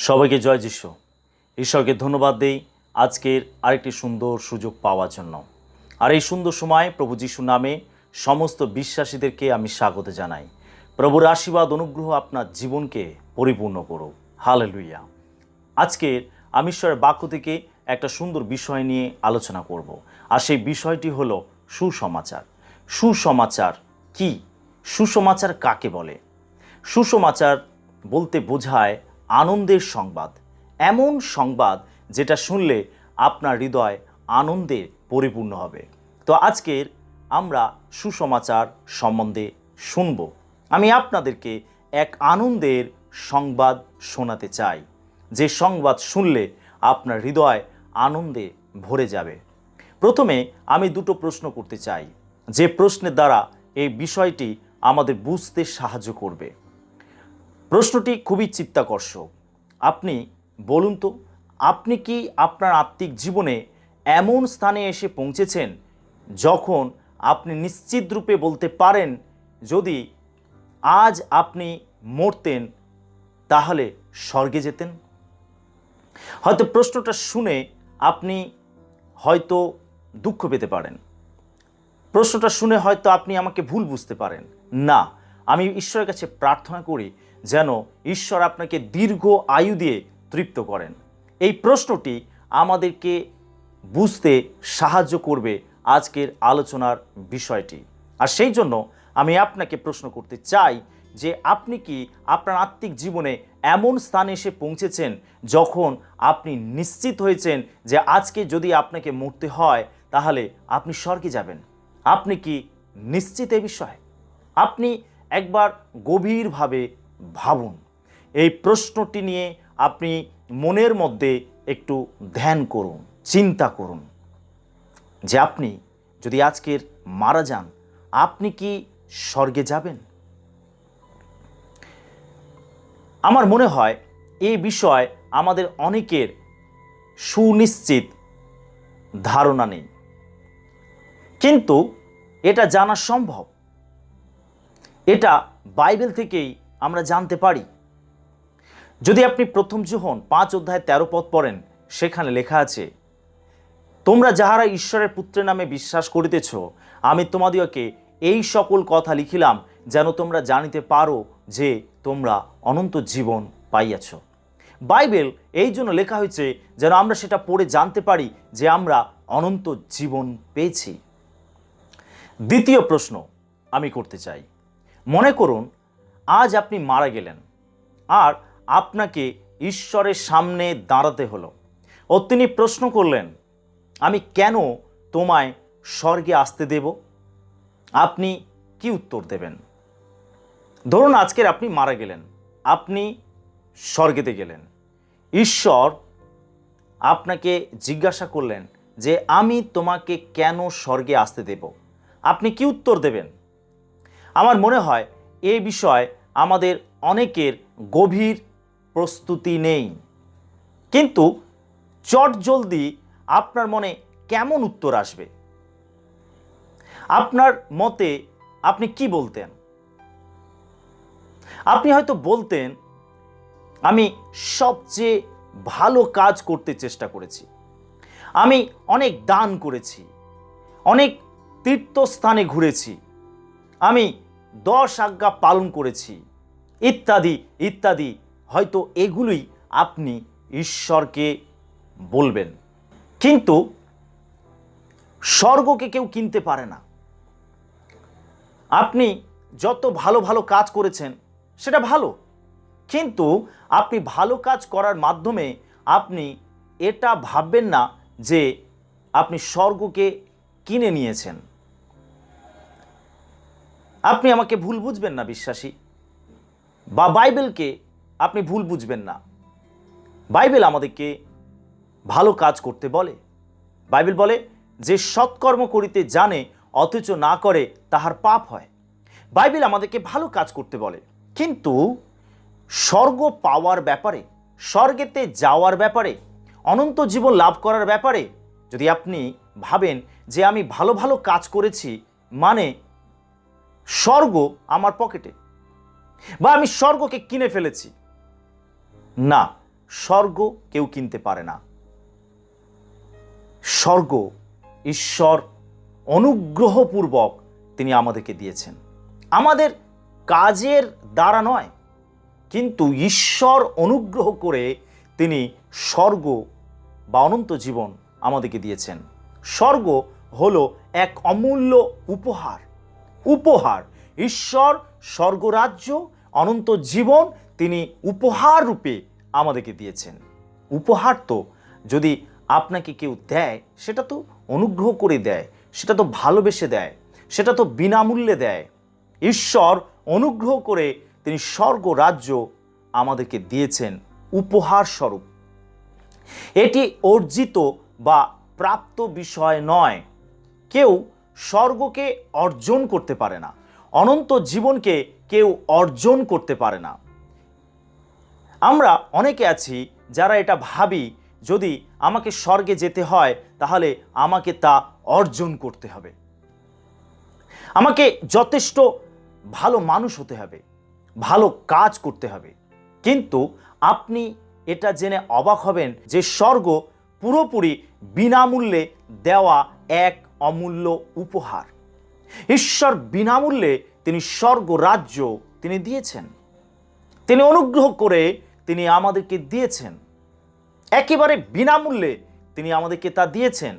সবাইকে জয় যিশু। ঈশ্বরকে ধন্যবাদ দেই আজকের আরেকটি সুন্দর সুযোগ পাওয়ার জন্য। আর এই সুন্দর সময় প্রভু যিশুর নামে সমস্ত বিশ্বাসীদেরকে আমি স্বাগত জানাই। প্রভুর আশীর্বাদ অনুগ্রহ আপনার জীবনকে পরিপূর্ণ করুক। হালেলুয়া। আজকের আমি ঈশ্বরের বাক্য থেকে একটা সুন্দর বিষয় নিয়ে আলোচনা করব। আর সেই বিষয়টি হলো সুসমাচার। সুসমাচার কি? সুসমাচার কাকে বলে? সুসমাচার বলতে বোঝায় আনন্দের সংবাদ, এমন সংবাদ যেটা শুনলে আপনার হৃদয় আনন্দে পরিপূর্ণ হবে। তো আজকের আমরা সুসমাচার সম্বন্ধে শুনব। আমি আপনাদেরকে এক আনন্দের সংবাদ শোনাতে চাই, যে সংবাদ শুনলে আপনার হৃদয় আনন্দে ভরে যাবে। প্রথমে আমি দুটো প্রশ্ন করতে চাই, যে প্রশ্নের দ্বারা এই বিষয়টি আমাদের বুঝতে সাহায্য করবে। প্রশ্নটি খুবই চিত্তাকর্ষক। আপনি বলুন তো, আপনি কি আপনার আত্মিক জীবনে এমন স্থানে এসে পৌঁছেছেন যখন আপনি নিশ্চিত রূপে বলতে পারেন, যদি আজ আপনি মরতেন তাহলে স্বর্গে যেতেন? হয়তো প্রশ্নটা শুনে আপনি হয়তো দুঃখ পেতে পারেন। প্রশ্নটা শুনে হয়তো আপনি আমাকে ভুল বুঝতে পারেন। না, আমি ঈশ্বরের কাছে প্রার্থনা করি যেন ঈশ্বর আপনাকে দীর্ঘ আয়ু দিয়ে তৃপ্ত করেন। এই প্রশ্নটি আমাদেরকে বুঝতে সাহায্য করবে আজকের আলোচনার বিষয়টি। আর সেই জন্য আমি আপনাকে প্রশ্ন করতে চাই যে আপনি কি আপনার আত্মিক জীবনে এমন স্থানে এসে পৌঁছেছেন যখন আপনি নিশ্চিত হয়েছেন যে আজকে যদি আপনাকে মরতে হয় তাহলে আপনি স্বর্গে যাবেন? আপনি কি নিশ্চিত এ বিষয়ে? আপনি একবার গভীরভাবে ভাবুন। এই প্রশ্নটি নিয়ে আপনি মনের মধ্যে একটু ধ্যান করুন, চিন্তা করুন যে আপনি যদি আজকের মারা যান, আপনি কি স্বর্গে যাবেন? আমার মনে হয় এই বিষয় আমাদের অনেকের সুনিশ্চিত ধারণা নেই, কিন্তু এটা জানা সম্ভব। এটা বাইবেল থেকেই আমরা জানতে পারি। যদি আপনি প্রথম যোহন 5:13 পড়েন, সেখানে লেখা আছে, তোমরা যাহারা ঈশ্বরের পুত্রের নামে বিশ্বাস করিতেছ, আমি তোমাদিগকে এই সকল কথা লিখিলাম যেন তোমরা জানিতে পারো যে তোমরা অনন্ত জীবন পাইয়াছ। বাইবেল এই জন্য লেখা হয়েছে যেন আমরা সেটা পড়ে জানতে পারি যে আমরা অনন্ত জীবন পেয়েছি। দ্বিতীয় প্রশ্ন আমি করতে চাই, মনে করুন আজ আপনি মারা গেলেন আর আপনাকে ঈশ্বরের সামনে দাঁড়াতে হলো ও তিনি প্রশ্ন করলেন, আমি কেন তোমায় স্বর্গে আসতে দেব? আপনি কি উত্তর দেবেন? ধরুন আজকের আপনি মারা গেলেন, আপনি স্বর্গেতে গেলেন। ঈশ্বর আপনাকে জিজ্ঞাসা করলেন যে আমি তোমাকে কেন স্বর্গে আসতে দেব? আপনি কি উত্তর দেবেন? আমার মনে হয় এই বিষয়ে আমাদের অনেকের গভীর প্রস্তুতি নেই, কিন্তু চটজলদি আপনার মনে কেমন উত্তর আসবে? আপনার মতে আপনি কি বলতেন? আপনি হয়তো বলতেন, আমি সবচেয়ে ভালো কাজ করতে চেষ্টা করেছি, আমি অনেক দান করেছি, অনেক তীর্থস্থানে ঘুরেছি, আমি 10 আজ্ঞা পালন করেছি, ইত্যাদি ইত্যাদি। হয়তো এগুলোই আপনি ঈশ্বরকে বলবেন। কিন্তু স্বর্গকে কেউ কিনতে পারে না। আপনি যত ভালো ভালো কাজ করেছেন সেটা ভালো, কিন্তু আপনি ভালো কাজ করার মাধ্যমে আপনি এটা ভাববেন না যে আপনি স্বর্গকে কিনে নিয়েছেন। আপনি আমাকে ভুল বুঝবেন না বিশ্বাসী, বা বাইবেলকে আপনি ভুল বুঝবেন না। বাইবেল আমাদেরকে ভালো কাজ করতে বলে। বাইবেল বলে যে সৎকর্ম করিতে জানে অথচ না করে তাহার পাপ হয়। বাইবেল আমাদেরকে ভালো কাজ করতে বলে, কিন্তু স্বর্গ পাওয়ার ব্যাপারে, স্বর্গেতে যাওয়ার ব্যাপারে, অনন্ত জীবন লাভ করার ব্যাপারে যদি আপনি ভাবেন যে আমি ভালো ভালো কাজ করেছি মানে স্বর্গ আমার পকেটে, বা আমি স্বর্গকে কিনে ফেলেছি, না, স্বর্গ কেউ কিনতে পারে না। স্বর্গ ঈশ্বর অনুগ্রহপূর্বক তিনি আমাদেরকে দিয়েছেন, আমাদের কাজের দ্বারা নয়, কিন্তু ঈশ্বর অনুগ্রহ করে তিনি স্বর্গ বা অনন্ত জীবন আমাদেরকে দিয়েছেন। স্বর্গ হলো এক অমূল্য উপহার। উপহার, ঈশ্বর স্বর্গরাজ্য অনন্ত জীবন তিনি উপহার রূপে আমাদেরকে দিয়েছেন। উপহার তো যদি আপনাকে কেউ দেয় সেটা তো অনুগ্রহ করে দেয়, সেটা তো ভালোবেসে দেয়, সেটা তো বিনামূল্যে দেয়। ঈশ্বর অনুগ্রহ করে তিনি স্বর্গরাজ্য আমাদেরকে দিয়েছেন উপহার স্বরূপ। এটি অর্জিত বা প্রাপ্ত বিষয় নয়। কেউ স্বর্গকে অর্জন করতে পারে না, অনন্ত জীবনকে কেউ অর্জন করতে পারে না। আমরা অনেকে আছি যারা এটা ভাবি, যদি আমাকে স্বর্গে যেতে হয় তাহলে আমাকে তা অর্জন করতে হবে, আমাকে যথেষ্ট ভালো মানুষ হতে হবে, ভালো কাজ করতে হবে। কিন্তু আপনি এটা জেনে অবাক হবেন যে স্বর্গ পুরোপুরি বিনামূল্যে দেওয়া এক অমূল্য উপহার। ঈশ্বর বিনামূল্যে তিনি স্বর্গ রাজ্য তিনি দিয়েছেন, তিনি অনুগ্রহ করে তিনি আমাদেরকে দিয়েছেন, একেবারে বিনামূল্যে তিনি আমাদেরকে তা দিয়েছেন।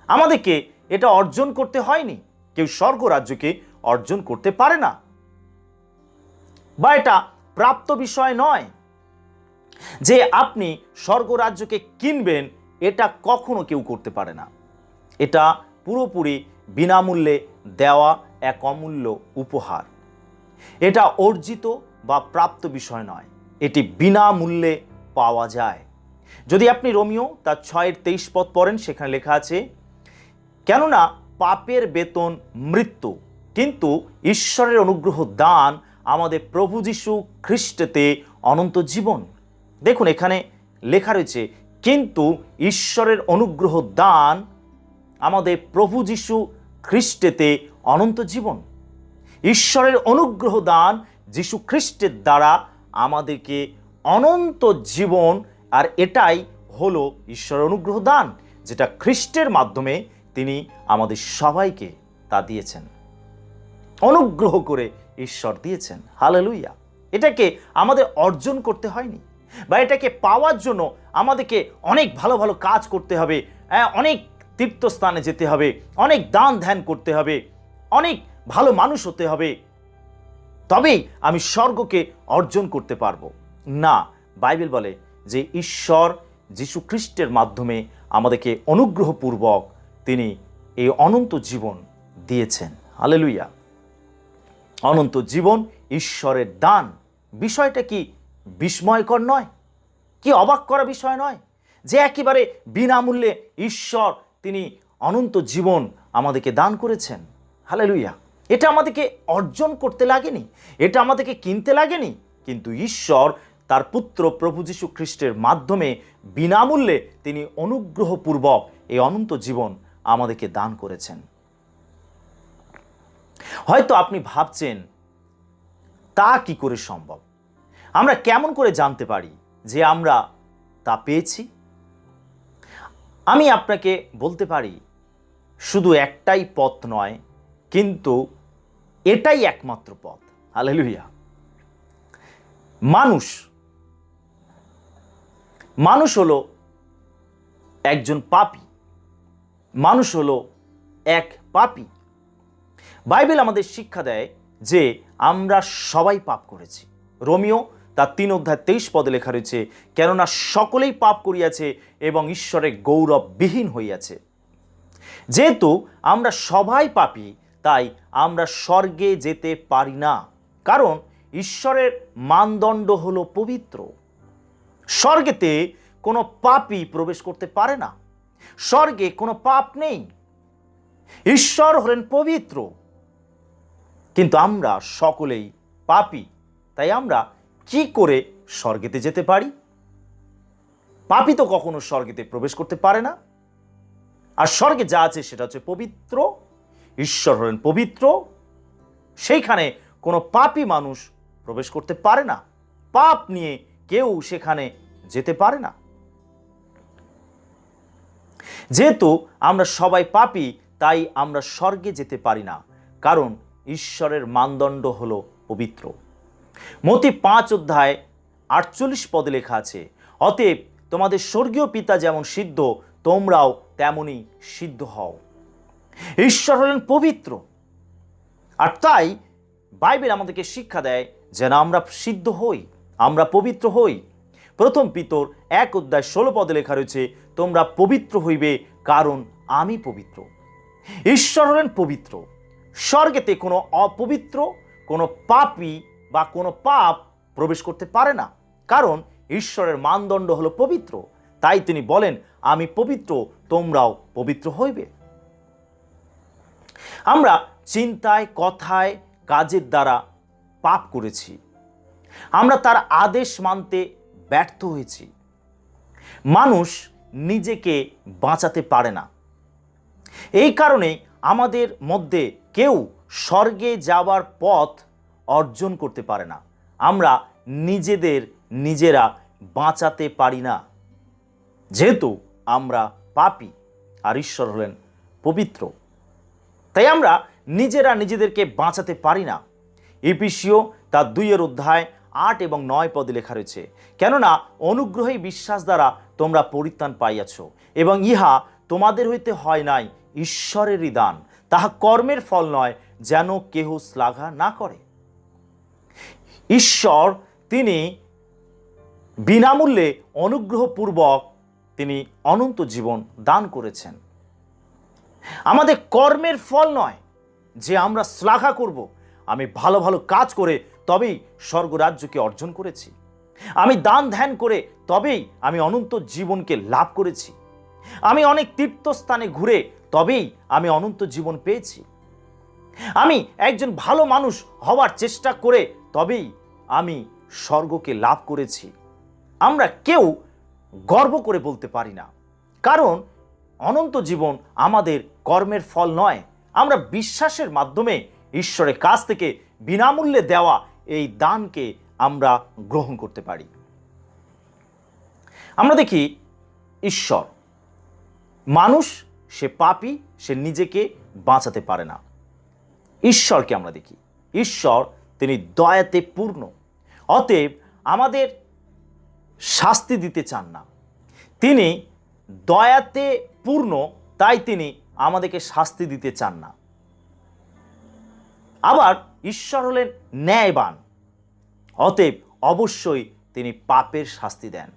আমাদেরকে এটা অর্জন করতে হয়নি, কেউ স্বর্গ রাজ্যকে অর্জন করতে পারে না, বা এটা প্রাপ্ত বিষয় নয় যে আপনি স্বর্গরাজ্যকে কিনবেন, এটা কখনো কেউ করতে পারে না। এটা পুরোপুরি বিনামূল্যে দেওয়া এক অমূল্য উপহার। এটা অর্জিত বা প্রাপ্ত বিষয় নয়, এটি বিনামূল্যে পাওয়া যায়। যদি আপনি রোমিও তার 6:23 পদ পড়েন, সেখানে লেখা আছে, কেননা পাপের বেতন মৃত্যু, কিন্তু ঈশ্বরের অনুগ্রহ দান আমাদের প্রভু যীশু খ্রিস্টেতে অনন্ত জীবন। দেখুন এখানে লেখা রয়েছে, কিন্তু ঈশ্বরের অনুগ্রহ দান আমাদের প্রভু যীশু খ্রিস্টেতে অনন্ত জীবন। ঈশ্বরের অনুগ্রহ দান যীশু খ্রিস্টের দ্বারা আমাদেরকে অনন্ত জীবন, আর এটাই হলো ঈশ্বরের অনুগ্রহ দান, যেটা খ্রিস্টের মাধ্যমে তিনি আমাদের সবাইকে তা দিয়েছেন, অনুগ্রহ করে ঈশ্বর দিয়েছেন। হালেলুয়া। এটাকে আমাদের অর্জন করতে হয়নি, বা এটাকে পাওয়ার জন্য আমাদেরকে অনেক ভালো ভালো কাজ করতে হবে, অনেক তীর্থস্থানে যেতে হবে, অনেক দান ধ্যান করতে হবে, অনেক ভালো মানুষ হতে হবে, তবেই আমি স্বর্গকে অর্জন করতে পারবো না। বাইবেল বলে যে ঈশ্বর যীশু খ্রিস্টের মাধ্যমে আমাদেরকে অনুগ্রহপূর্বক তিনি এই অনন্ত জীবন দিয়েছেন। হালেলুয়া। অনন্ত জীবন ঈশ্বরের দান। বিষয়টা কি বিস্ময়কর নয়? কি অবাক করা বিষয় নয় যে একেবারে বিনামূল্যে ঈশ্বর তিনি অনন্ত জীবন আমাদেরকে দান করেছেন। হালেলুয়া। এটা আমাদেরকে অর্জন করতে লাগেনি, এটা আমাদেরকে কিনতে লাগেনি, কিন্তু ঈশ্বর তার পুত্র প্রভু যীশু খ্রিস্টের মাধ্যমে বিনামূল্যে তিনি অনুগ্রহপূর্বক এই অনন্ত জীবন আমাদেরকে দান করেছেন। হয়তো আপনি ভাবছেন, তা কি করে সম্ভব? আমরা কেমন করে জানতে পারি যে আমরা তা পেয়েছি? আমি আপনাকে বলতে পারি, শুধু একটাই পথ নয়, কিন্তু এটাই একমাত্র পথ। হালেলুয়া। মানুষ হলো একজন পাপী, মানুষ হলো এক পাপী। বাইবেল আমাদের শিক্ষা দেয় যে আমরা সবাই পাপ করেছি। রোমিও তার 3:23 পদে লেখা রয়েছে, কেননা সকলেই পাপ করিয়াছে এবং ঈশ্বরের গৌরববিহীন হইয়াছে। যেহেতু আমরা সবাই পাপী, তাই আমরা স্বর্গে যেতে পারি না, কারণ ঈশ্বরের মানদণ্ড হলো পবিত্র। স্বর্গেতে কোনো পাপী প্রবেশ করতে পারে না, স্বর্গে কোনো পাপ নেই, ঈশ্বর হলেন পবিত্র। কিন্তু আমরা সকলেই পাপী, তাই আমরা কি করে স্বর্গেতে যেতে পারি? পাপী তো কখনো স্বর্গেতে প্রবেশ করতে পারে না। আর স্বর্গে যা আছে সেটা হচ্ছে পবিত্র, ঈশ্বর হলেন পবিত্র, সেইখানে কোনো পাপী মানুষ প্রবেশ করতে পারে না। পাপ নিয়ে কেউ সেখানে যেতে পারে না। যেহেতু আমরা সবাই পাপী, তাই আমরা স্বর্গে যেতে পারি না, কারণ ঈশ্বরের মানদণ্ড হলো পবিত্র। মতি 5:48 লেখা আছে, অতএব তোমাদের স্বর্গীয় পিতা যেমন সিদ্ধ, তোমরাও তেমনি সিদ্ধ হও। ঈশ্বর হলেন পবিত্র, আর তাই বাইবেল আমাদেরকে শিক্ষা দেয় যেন আমরা সিদ্ধ হই, আমরা পবিত্র হই। 1 পিতর 1:16 লেখা রয়েছে, তোমরা পবিত্র হইবে কারণ আমি পবিত্র। ঈশ্বর হলেন পবিত্র। স্বর্গেতে কোনো অপবিত্র, কোনো পাপী বা কোনো পাপ প্রবেশ করতে পারে না, কারণ ঈশ্বরের মানদণ্ড হলো পবিত্র। তাই তিনি বলেন, আমি পবিত্র, তোমরাও পবিত্র হইবে। আমরা চিন্তায়, কথায়, কাজের দ্বারা পাপ করেছি, আমরা তার আদেশ মানতে ব্যর্থ হয়েছি। মানুষ নিজেকে বাঁচাতে পারে না, এই কারণে আমাদের মধ্যে কেউ স্বর্গে যাওয়ার পথ অর্জন করতে পারে না। আমরা নিজেরা বাঁচাতে পারি না, যেহেতু আমরা পাপী আর ঈশ্বর হলেন পবিত্র। তাই আমরা নিজেদেরকে বাঁচাতে পারি না। এফেসীয় তার 2:8 এবং 9 লেখা রয়েছে, কেননা অনুগ্রহী বিশ্বাস দ্বারা তোমরা পরিত্রাণ পাইয়াছ, এবং ইহা তোমাদের হইতে হয় নাই, ঈশ্বরেরই দান, তাহা কর্মের ফল নয়, যেন কেহ শ্লাঘা না করে। ঈশ্বর তিনি বিনামূল্যে অনুগ্রহপূর্বক তিনি অনন্ত জীবন দান করেছেন। আমাদের কর্মের ফল নয় যে আমরা শ্লাঘা করব, আমি ভালো ভালো কাজ করে তবেই স্বর্গরাজ্যকে অর্জন করেছি, আমি দান ধ্যান করে তবেই আমি অনন্ত জীবনকে লাভ করেছি, আমি অনেক তীর্থস্থানে ঘুরে তবেই আমি অনন্ত জীবন পেয়েছি, আমি একজন ভালো মানুষ হওয়ার চেষ্টা করে তবেই আমি স্বর্গকে লাভ করেছি। আমরা কেউ গর্ব করে বলতে পারি না, কারণ অনন্ত জীবন আমাদের কর্মের ফল নয়। আমরা বিশ্বাসের মাধ্যমে ঈশ্বরের কাছ থেকে বিনামূল্যে দেওয়া এই দানকে আমরা গ্রহণ করতে পারি। আমরা দেখি ঈশ্বর মানুষ, সে পাপী, সে নিজেকে বাঁচাতে পারে না। ঈশ্বরকে আমরা দেখি, ঈশ্বর তিনি দয়াতে পূর্ণ, অতএব আমাদের শাস্তি দিতে চান না। তিনি দয়াতে পূর্ণ, তাই তিনি আমাদেরকে শাস্তি দিতে চান না। আবার ঈশ্বর হলেন ন্যায়বান, অতএব অবশ্যই তিনি পাপের শাস্তি দেন।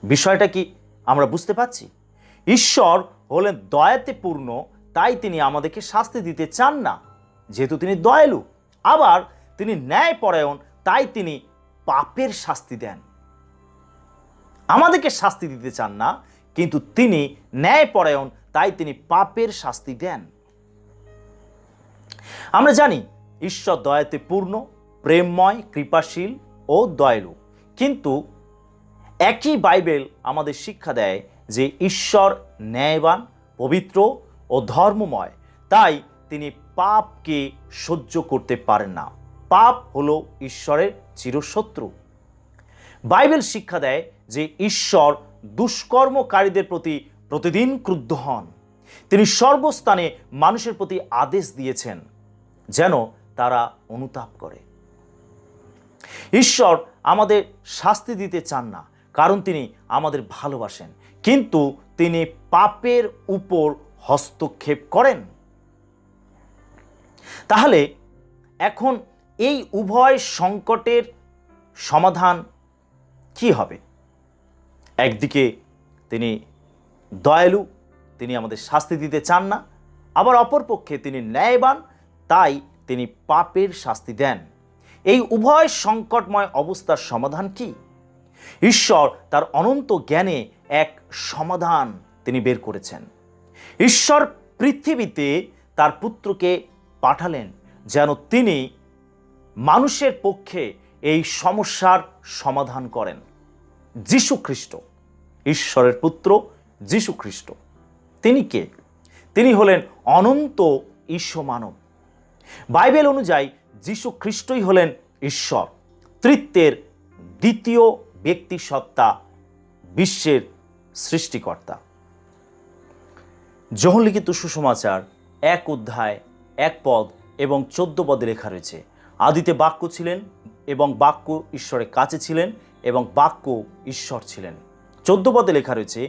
বিষয়টা কি আমরা বুঝতে পারছি? ঈশ্বর হলেন দয়াতে পূর্ণ, তাই তিনি আমাদেরকে শাস্তি দিতে চান না, যেহেতু তিনি দয়ালু। আবার তিনি ন্যায়পরায়ণ, তাই তিনি পাপের শাস্তি দেন। আমাদেরকে শাস্তি দিতে চান না, কিন্তু তিনি ন্যায়পরায়ণ, তাই তিনি পাপের শাস্তি দেন। আমরা জানি ঈশ্বর দয়াতে পূর্ণ, প্রেমময়, কৃপাশীল ও দয়ালু, কিন্তু একই বাইবেল আমাদের শিক্ষা দেয় যে ঈশ্বর ন্যায়বান, পবিত্র ও ধর্মময়, তাই তিনি পাপকে সহ্য করতে পারেন না। পাপ হলো ঈশ্বরের চিরশত্রু। বাইবেল শিক্ষা দেয় যে ঈশ্বর দুষ্কর্মকারীদের প্রতি প্রতিদিন ক্রুদ্ধ হন। তিনি সর্বস্থানে মানুষের প্রতি আদেশ দিয়েছেন যেন তারা অনুতাপ করে। ঈশ্বর আমাদের শাস্তি দিতে চান না, কারণ তিনি আমাদের ভালোবাসেন, কিন্তু তিনি পাপের উপর হস্তক্ষেপ করেন। তাহলে এখন এই উভয় সংকটের সমাধান কি হবে? একদিকে তিনি দয়ালু, তিনি আমাদের শাস্তি দিতে চান না, আবার অপরপক্ষে তিনি ন্যায়বান, তাই তিনি পাপের শাস্তি দেন। এই উভয় সংকটময় অবস্থার সমাধান কি? ঈশ্বর তার অনন্ত জ্ঞানে এক সমাধান তিনি বের করেছেন। ঈশ্বর পৃথিবীতে তার পুত্রকে পাঠালেন যেন তিনি মানুষের পক্ষে এই সমস্যার সমাধান করেন। যীশু খ্রিস্ট, ঈশ্বরের পুত্র যীশু খ্রিস্ট, তিনি কে? তিনি হলেন অনন্ত ঈশ্বর মানব। বাইবেল অনুযায়ী যীশু খ্রিস্টই হলেন ঈশ্বর, ত্রিত্বের দ্বিতীয় ব্যক্তি সত্তা, বিশ্বের সৃষ্টিকর্তা। যোহন লিখিত সুসমাচার 1 অধ্যায় 1 পদ এবং 14 পদে লেখা রয়েছে, আদিতে বাক্য ছিলেন এবং বাক্য ঈশ্বরের কাছে ছিলেন এবং বাক্য ঈশ্বর ছিলেন। 14 পদে লেখা রয়েছে,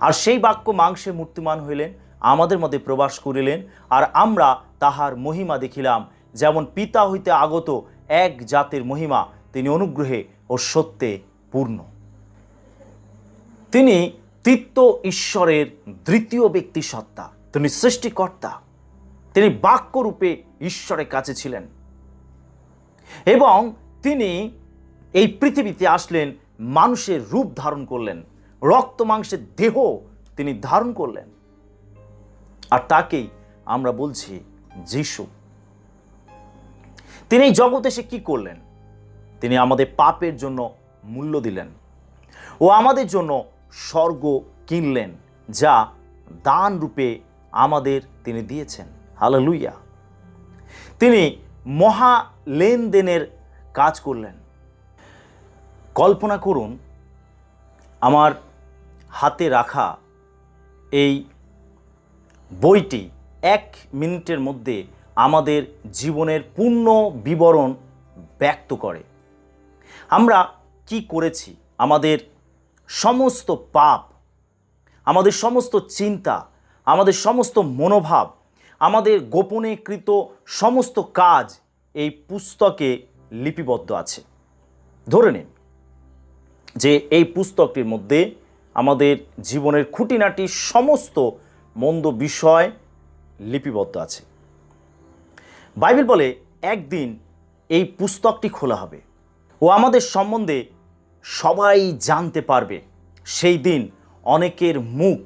আর সেই বাক্য মাংসে মূর্তিমান হইলেন, আমাদের মধ্যে প্রবাস করিলেন, আর আমরা তাহার মহিমা দেখিলাম, যেমন পিতা হইতে আগত এক জাতের মহিমা, তিনি অনুগ্রহে ও সত্যে পূর্ণ। তিনি তৃতীয় ঈশ্বরের দ্বিতীয় ব্যক্তি সত্তা, তিনি সৃষ্টিকর্তা, তিনি বাক্যরূপে ঈশ্বরের কাছে ছিলেন এবং তিনি এই পৃথিবীতে আসলেন, মানুষের রূপ ধারণ করলেন, রক্ত মাংসের দেহ তিনি ধারণ করলেন, আর তাকেই আমরা বলছি যিশু। তিনি এই জগতে এসে কি করলেন? তিনি আমাদের পাপের জন্য মূল্য দিলেন ও আমাদের জন্য স্বর্গ কিনলেন, যা দান রূপে আমাদের তিনি দিয়েছেন। হালেলুয়া। তিনি মহা লেনদেনের কাজ করলেন। কল্পনা করুন, আমার হাতে রাখা এই বইটি 1 মিনিটের মধ্যে আমাদের জীবনের পূর্ণ বিবরণ ব্যক্ত করে। আমরা কি করেছি, আমাদের সমস্ত পাপ, আমাদের সমস্ত চিন্তা, আমাদের সমস্ত মনোভাব, আমাদের গোপনে কৃত সমস্ত কাজ এই পুস্তকে লিপিবদ্ধ আছে। ধরে নিন যে এই পুস্তকটির মধ্যে আমাদের জীবনের খুঁটিনাটি সমস্ত মন্দ বিষয় লিপিবদ্ধ আছে। বাইবেল বলে একদিন এই পুস্তকটি খোলা হবে ও আমাদের সম্বন্ধে সবাই জানতে পারবে। সেই দিন অনেকের মুখ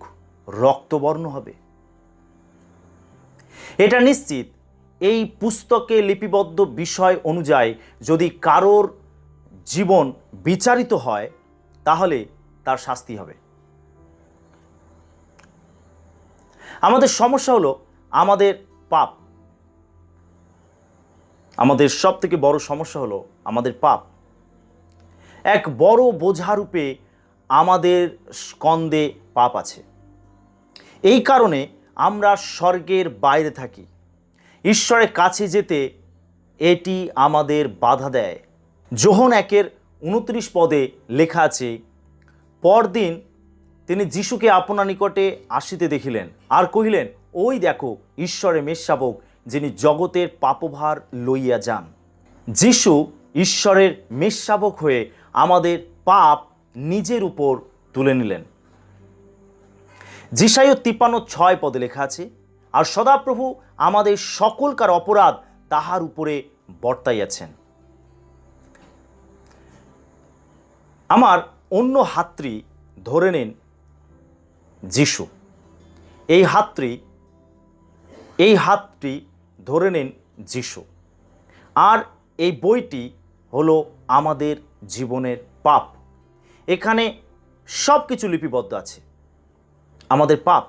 রক্তবর্ণ হবে। এটা নিশ্চিত, এই পুস্তকে লিপিবদ্ধ বিষয় অনুযায়ী যদি কারোর জীবন বিচারিত হয় তাহলে তার শাস্তি হবে। আমাদের সমস্যা হলো আমাদের পাপ। আমাদের সব থেকে বড় সমস্যা হলো আমাদের পাপ। এক বড় বোঝারূপে আমাদের স্কন্ধে পাপ আছে। এই কারণে আমরা স্বর্গের বাইরে থাকি। ঈশ্বরের কাছে যেতে এটি আমাদের বাধা দেয়। যোহন 1:29 পদে লেখা আছে, পরদিন তিনি যিশুকে আপনার নিকটে আসিতে দেখিলেন, আর কহিলেন, ওই দেখো ঈশ্বরের মেষশাবক, যিনি জগতের পাপভার লইয়া যান। যিশু ঈশ্বরের মেষশাবক হয়ে আমাদের পাপ নিজের উপর তুলে নিলেন। যিশাইয় 53:6 পদে লেখা আছে, আর সদাপ্রভু আমাদের সকলকার অপরাধ তাহার উপরে বর্তাইয়াছেন। আমার অন্য হাতটি ধরে নিন যিশু, এই হাতটি ধরে নিন যিশু, আর এই বইটি হলো আমাদের জীবনের পাপ। এখানে সব কিছু লিপিবদ্ধ আছে, আমাদের পাপ।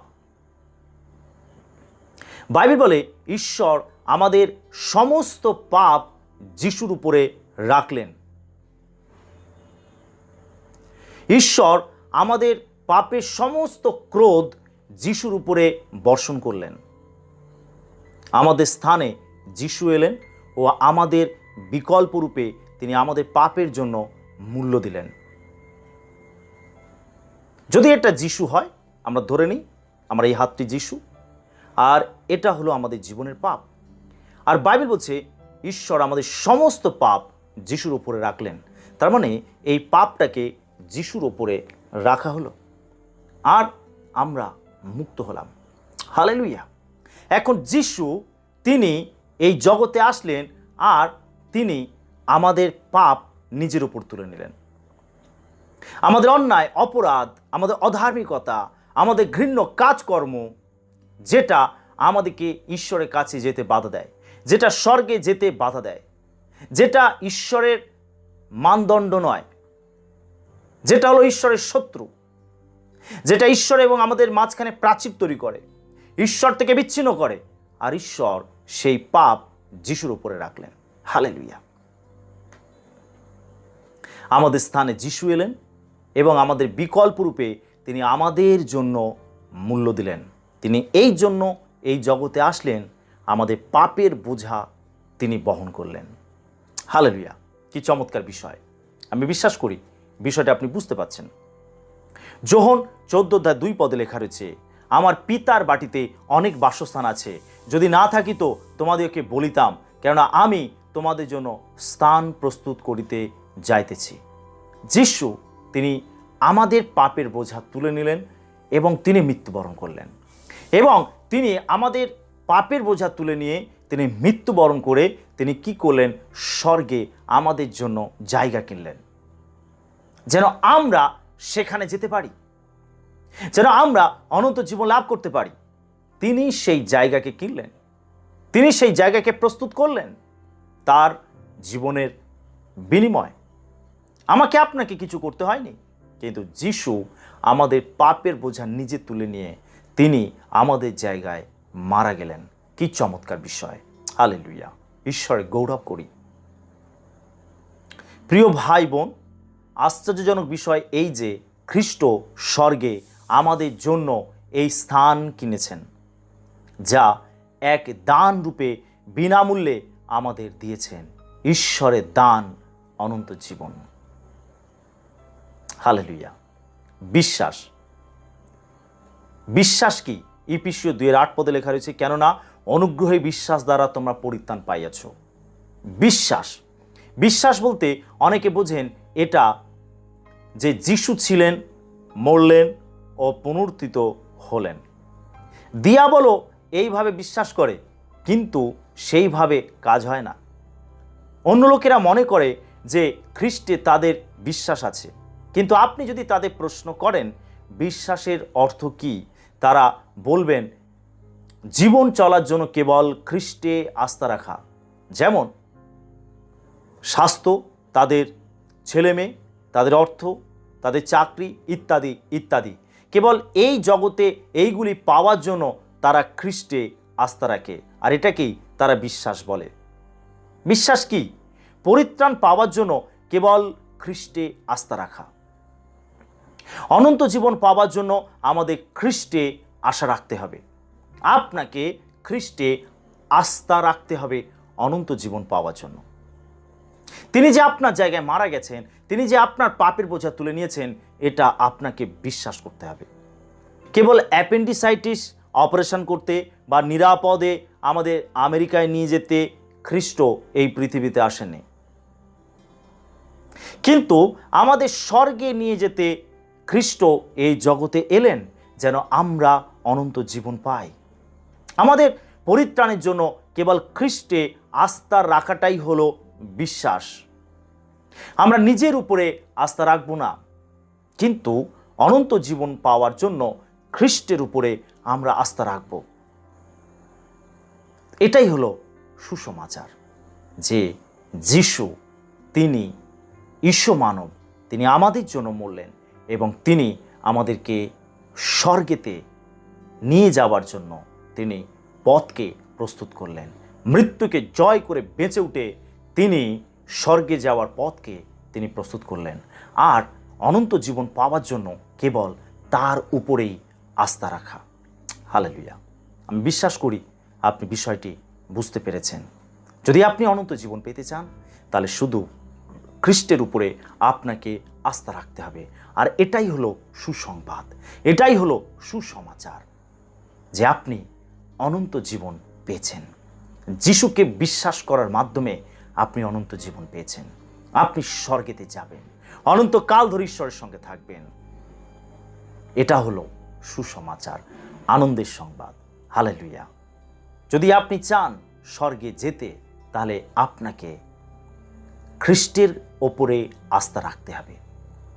বাইবেল বলে ঈশ্বর আমাদের সমস্ত পাপ যিশুর উপরে রাখলেন। ঈশ্বর আমাদের পাপের সমস্ত ক্রোধ যিশুর উপরে বর্ষণ করলেন। আমাদের স্থানে যিশু এলেন ও আমাদের বিকল্প রূপে তিনি আমাদের পাপের জন্য মূল্য দিলেন। যদি এটা যিশু হয়, আমরা ধরে নিই আমরা এই হাতটি যিশু, আর এটা হলো আমাদের জীবনের পাপ। আর বাইবেল বলছে ঈশ্বর আমাদের সমস্ত পাপ যিশুর উপরে রাখলেন। তার মানে এই পাপটাকে যিশুর উপরে রাখা হলো আর আমরা মুক্ত হলাম। হালেলুয়া। এখন যিশু তিনি এই জগতে আসলেন আর তিনি আমাদের পাপ নিজের উপর তুলে নিলেন। আমাদের অন্যায়, অপরাধ, আমাদের অধার্মিকতা, আমাদের ঘৃণ্য কাজকর্ম, যেটা আমাদেরকে ঈশ্বরের কাছে যেতে বাধা দেয়, যেটা স্বর্গে যেতে বাধা দেয়, যেটা ঈশ্বরের মানদণ্ড নয়, যেটা হলো ঈশ্বরের শত্রু, যেটা ঈশ্বর এবং আমাদের মাঝখানে প্রাচীর তৈরি করে, ঈশ্বর থেকে বিচ্ছিন্ন করে, আর ঈশ্বর সেই পাপ যিশুর উপরে রাখলেন। হালেলুয়া। আমাদের স্থানে যিশু এলেন এবং আমাদের বিকল্প রূপে তিনি আমাদের জন্য মূল্য দিলেন। তিনি এই জন্য এই জগতে আসলেন, আমাদের পাপের বোঝা তিনি বহন করলেন। হালেলুয়া! কি চমৎকার বিষয়! আমি বিশ্বাস করি বিষয়টা আপনি বুঝতে পারছেন। যোহন 14:2 লেখা রয়েছে, আমার পিতার বাটিতে অনেক বাসস্থান আছে, যদি না থাকিত তোমাদেরকে বলিতাম, কেননা আমি তোমাদের জন্য স্থান প্রস্তুত করিতে যাইতেছি। যিশু তিনি আমাদের পাপের বোঝা তুলে নিলেন এবং তিনি মৃত্যুবরণ করলেন, এবং তিনি আমাদের পাপের বোঝা তুলে নিয়ে তিনি মৃত্যুবরণ করে তিনি কি করলেন? স্বর্গে আমাদের জন্য জায়গা কিনলেন, যেন আমরা সেখানে যেতে পারি, যেন আমরা অনন্ত জীবন লাভ করতে পারি। তিনি সেই জায়গাকে কিনলেন, তিনি সেই জায়গাকে প্রস্তুত করলেন তার জীবনের বিনিময়। আমাকে আপনাকে কিছু করতে হয়নি, কিন্তু যিশু আমাদের পাপের বোঝা নিজে তুলে নিয়ে তিনি আমাদের জায়গায় মারা গেলেন। কি চমৎকার বিষয়! হালেলুয়া! ঈশ্বরে গৌরব করি। প্রিয় ভাই বোন, আশ্চর্যজনক বিষয় এই যে খ্রিস্ট স্বর্গে আমাদের জন্য এই স্থান কিনেছেন, যা এক দান রূপে বিনামূল্যে আমাদের দিয়েছেন। ঈশ্বরের দান অনন্ত জীবন। হালেলুয়া! বিশ্বাস। বিশ্বাস কি? ইফিসীয় 2:8 লেখা রয়েছে, কেননা অনুগ্রহে বিশ্বাস দ্বারা তোমরা পরিত্রাণ পাইয়াছ। বিশ্বাস, বিশ্বাস বলতে অনেকে বোঝেন এটা যে যিশু ছিলেন, মরলেন ও পুনরুত্থিত হলেন। দিয়াবলও এইভাবে বিশ্বাস করে, কিন্তু সেইভাবে কাজ হয় না। অন্য লোকেরা মনে করে যে খ্রিস্টে তাদের বিশ্বাস আছে, কিন্তু আপনি যদি তাদের প্রশ্ন করেন বিশ্বাসের অর্থ কি, তারা বলবেন জীবন চলার জন্য কেবল খ্রিস্টে আস্থা রাখা, যেমন স্বাস্থ্য, তাদের ছেলেমেয়ে, তাদের অর্থ, তাদের চাকরি ইত্যাদি ইত্যাদি। কেবল এই জগতে এইগুলি পাওয়ার জন্য তারা খ্রিস্টে আস্থা রাখে, আর এটাকেই তারা বিশ্বাস বলে। বিশ্বাস কি? পরিত্রাণ পাওয়ার জন্য কেবল খ্রিস্টে আস্থা রাখা। অনন্ত জীবন পাওয়ার জন্য আমাদের খ্রিস্টে আশা রাখতে হবে। আপনাকে খ্রিস্টে আস্থা রাখতে হবে অনন্ত জীবন পাওয়ার জন্য। তিনি যে আপনার জায়গায় মারা গেছেন, তিনি যে আপনার পাপের বোঝা তুলে নিয়েছেন, এটা আপনাকে বিশ্বাস করতে হবে। কেবল অ্যাপেন্ডিসাইটিস অপারেশন করতে বা নিরাপদে আমাদের আমেরিকায় নিয়ে যেতে খ্রিস্ট এই পৃথিবীতে আসেননি, কিন্তু আমাদের স্বর্গে নিয়ে যেতে খ্রিস্ট এই জগতে এলেন, যেন আমরা অনন্ত জীবন পাই। আমাদের পরিত্রাণের জন্য কেবল খ্রিস্টে আস্থা রাখাটাই হলো বিশ্বাস। আমরা নিজের উপরে আস্থা রাখবো না, কিন্তু অনন্ত জীবন পাওয়ার জন্য খ্রিস্টের উপরে আমরা আস্থা রাখব। এটাই হলো সুসমাচার যে যিশু তিনি ঈশ্বর মানব, তিনি আমাদের জন্য মরলেন এবং তিনি আমাদেরকে স্বর্গেতে নিয়ে যাওয়ার জন্য তিনি পথকে প্রস্তুত করলেন। মৃত্যুকে জয় করে বেঁচে উঠে তিনি স্বর্গে যাওয়ার পথকে তিনি প্রস্তুত করলেন, আর অনন্ত জীবন পাওয়ার জন্য কেবল তার উপরেই আস্থা রাখা। হালেলুয়া! আমি বিশ্বাস করি আপনি বিষয়টি বুঝতে পেরেছেন। যদি আপনি অনন্ত জীবন পেতে চান, তাহলে শুধু খ্রিস্টের উপরে আপনাকে আস্থা রাখতে হবে। আর এটাই হলো সুসংবাদ, এটাই হলো সুসমাচার যে আপনি অনন্ত জীবন পেয়েছেন। যিশুকে বিশ্বাস করার মাধ্যমে আপনি অনন্ত জীবন পেয়েছেন। আপনি স্বর্গেতে যাবেন, অনন্তকাল ধরে ঈশ্বরের সঙ্গে থাকবেন। এটা হলো সুসমাচার, আনন্দের সংবাদ। হালেলুয়া! যদি আপনি চান স্বর্গে যেতে, তাহলে আপনাকে খ্রিস্টের ওপরে আস্থা রাখতে হবে।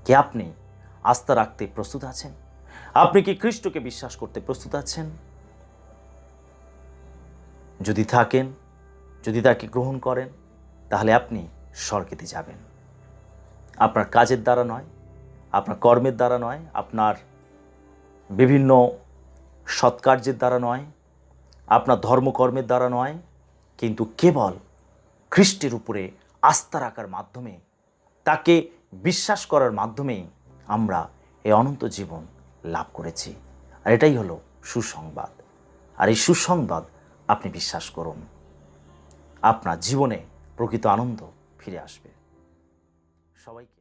কি আপনি আস্থা রাখতে প্রস্তুত আছেন? আপনি কি খ্রিস্টকে বিশ্বাস করতে প্রস্তুত আছেন? যদি থাকেন, যদি তাকে গ্রহণ করেন, তাহলে আপনি স্বর্গেতে যাবেন। আপনার কাজের দ্বারা নয়, আপনার কর্মের দ্বারা নয়, আপনার বিভিন্ন সৎকার্যের দ্বারা নয়, আপনার ধর্মকর্মের দ্বারা নয়, কিন্তু কেবল খ্রিস্টের উপরে আস্থা রাখার মাধ্যমে, তাকে বিশ্বাস করার মাধ্যমেই আমরা এই অনন্ত জীবন লাভ করেছি। আর এটাই হলো সুসংবাদ। আর এই সুসংবাদ আপনি বিশ্বাস করুন, আপনার জীবনে প্রকৃত আনন্দ ফিরে আসবে। সবাইকে